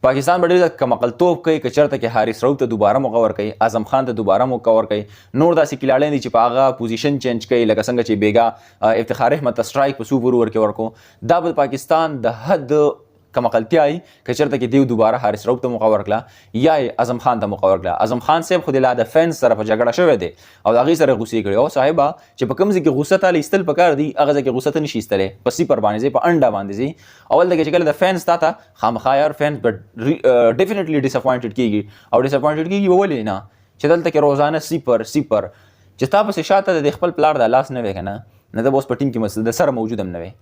پاکستان به ډېر کمقلتوب کوي که چېرته کې حارث رؤف ته دوباره موقع ورکوي، اعظم خان ته دوباره موقع ورکوي، نور داسې کلاړیان دي چې په هغه پوزیشن چینج کوي لکه څنګه چې بیګا افتخار احمد ته سټرایک په سوپر اوور کې ورکو. دا به پاکستان د حد کمقلتیا وي که چېرته کې دیو دوباره حارث رؤف ته موقع ورکړه یا یې اعظم خان ته موقع ورکړه. اعظم خان صاحب خو د لا د فینس سره په جګړه شوی دی او د هغې سره غوسې کړي. او صاحبه چې په کوم ځای کې غوسه تاله ایستل پکار دي هغه ځای کې غوسه ته نشي ایستلی، په صفر باندې ځي، په انډه باندې ځي. اول دغه چې کله د فینس تا ته خامخا یار فینس به ډیفینټلی ډساپوینټډ کېږي او ډساپوینټډ کېږي به ولې نه چې دلته کې روزانه صفر چې تا پسې شاته د خپل پلار د لاس نه وی که نه د به اوس په ټیم کې د سره موجود هم نه وی.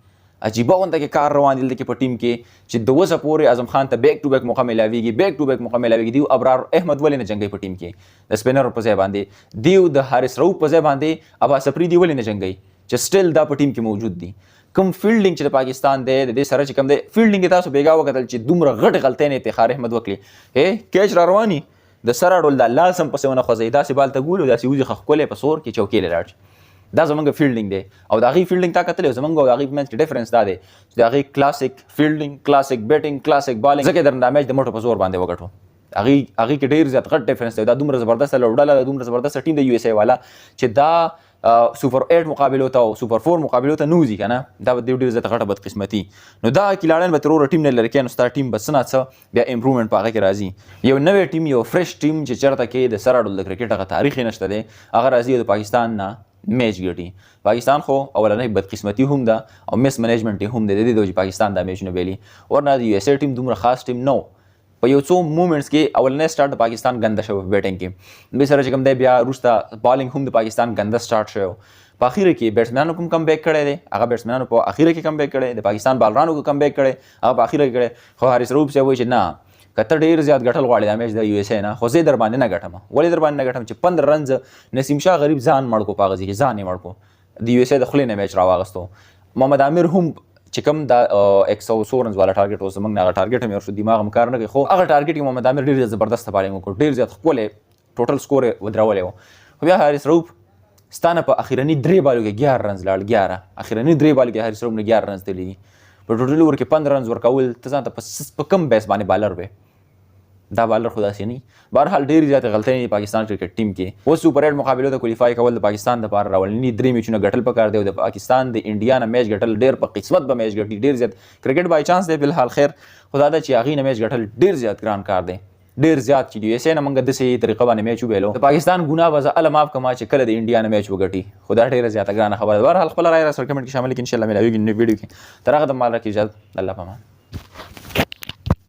عجیبه غونډه کې کار روان دی دلته کې په ټیم کې چې د اوسه پورې اعظم خان ته بیک ټو بیک موقع میلاویږي دیو ابرار احمد ولې نه جنګوي په ټیم کې د سپینر په ځای باندې، دیو د حارث رؤف په ځای باندې اباس افریدي ولې نه جنګوي چې سټیل دا په ټیم کې موجود دي. کوم فیلډینګ چې د پاکستان دی د دې سره چې کوم دی فیلډینګ تاسو بیګا وکتل چې دومره غټ غلطۍ نه افتخار احمد وکړي، کیچ را رواني د سره ډول د الله سم پسې ونه خوځوي داسې بال ته ګول داسې وځي ښکلی په سور کې چوکۍ له لاړ. دا زمونږ فیلډینګ دی او د هغې فیلډینګ تا کتلی زمونږ او د هغې په منځ کې ډفرنس دا دی چې د هغې کلاسیک فیلډینګ، کلاسیک بیټینګ، کلاسیک بالینګ، ځکه درنه دا میچ د مټو په زور باندې وګټو. هغې کې ډېر زیات غټ ډفرنس دی. دا دومره زبردسته لوبډله ده، دومره زبردسته ټیم د یو ایس ای والا چې دا سوپر 8 مقابلو ته او سوپر 4 مقابلو ته نوځي که نه، دا به ډېر زیاته غټه بدقسمتي. نو دا کلاړیان به تر اوره ټیم نه لرې کوي، نو ستا ټیم به څه نه څه بیا امپرومنټ په هغه کې راځي. یو نوی ټیم، یو فرش ټیم چې چېرته کې د سره ډول د کرکټ هغه تاریخ یې نشته دی، هغه راځي او د پاکستان نه میچ ګټي. پاکستان خو اولنۍ بدقسمتي هم ده او مس منیجمنټ هم ده، د دې چې پاکستان دا میچونه بیلي. ورنه د یو ایس ای ټیم دومره خاص ټیم نه و. په یو څو مومنټس کې اولنۍ سټارټ د پاکستان ګنده شوی په بیټینګ کې، بې سره چې کوم دی بیا وروسته بالینګ هم د پاکستان ګنده سټارټ شوی. په اخیره کې بیټسمینانو کوم کم بیک کړی دی، هغه بیټسمینانو په اخیره کې کم بیک کړی، د پاکستان بالرانو کم بیک کړی، هغه په اخیره کې کړی. خو حارث رؤف صاحب وایي چې نه که ته ډېر زیات ګټل غواړې دا میچ د یو ایس ای نه، خو زه یې در باندې نه ګټم. ولې در باندې نه ګټم چې 15 رنز نسیم شاه غریب ځان مړ کړو په هغه ځای کې، ځان یې مړ کړو، د یو ایس ای د خولې نه میچ راواغستو. محمد عامر هم چې کوم دا 100 رنز والا ټارګېټ و زموږ نه هغه ټارګېټ هم ورشو دماغ هم کار نه کوي، خو هغه ټارګېټ کې محمد عامر ډېر زیات زبردسته بالینګ وکړو، ډېر زیات ښکلی ټوټل سکور یې ودرولی و. خو بیا حارث رؤف ستا نه په اخرني 3 بالو کې 11 رنز لاړ، 11 اخرني 3 بالو کې حارث رؤف نه 11 رنز تللي دي. په ټوټل اوور کې 15 رنز ورکول ته ځان ته په کم بیس باندې بالر وې، دا بالر خو داسې نه. بهرحال ډېرې زیاتې غلطۍ دي پاکستان کرکټ ټیم کې. اوس سوپر 8 مقابلو ته کوالیفای کول د پاکستان دپاره راولني 3 میچونه ګټل پکار دی او د پاکستان د انډیا نه میچ ګټل ډېر په قسمت به میچ ګټي، ډېر زیات کرکټ بای چانس دی فلحال خیر، خو دا ده چې هغې نه میچ ګټل ډېر زیات ګران کار دی، ډېر زیات چې د یو ایس ای نه موږ داسې طریقه باندې میچ وبیلو. د پاکستان ګناه به زه هله معاف کړم چې کله د انډیا نه میچ وګټي، خو دا ډېره زیاته ګرانه خبره ده. بهرحال خپله رایه راسره کمنټ کې شامل کړئ، انشاءالله ملاویږي نوي ویډیو کې. تر هغه دمه الله راکړي اجازت، الله پامان.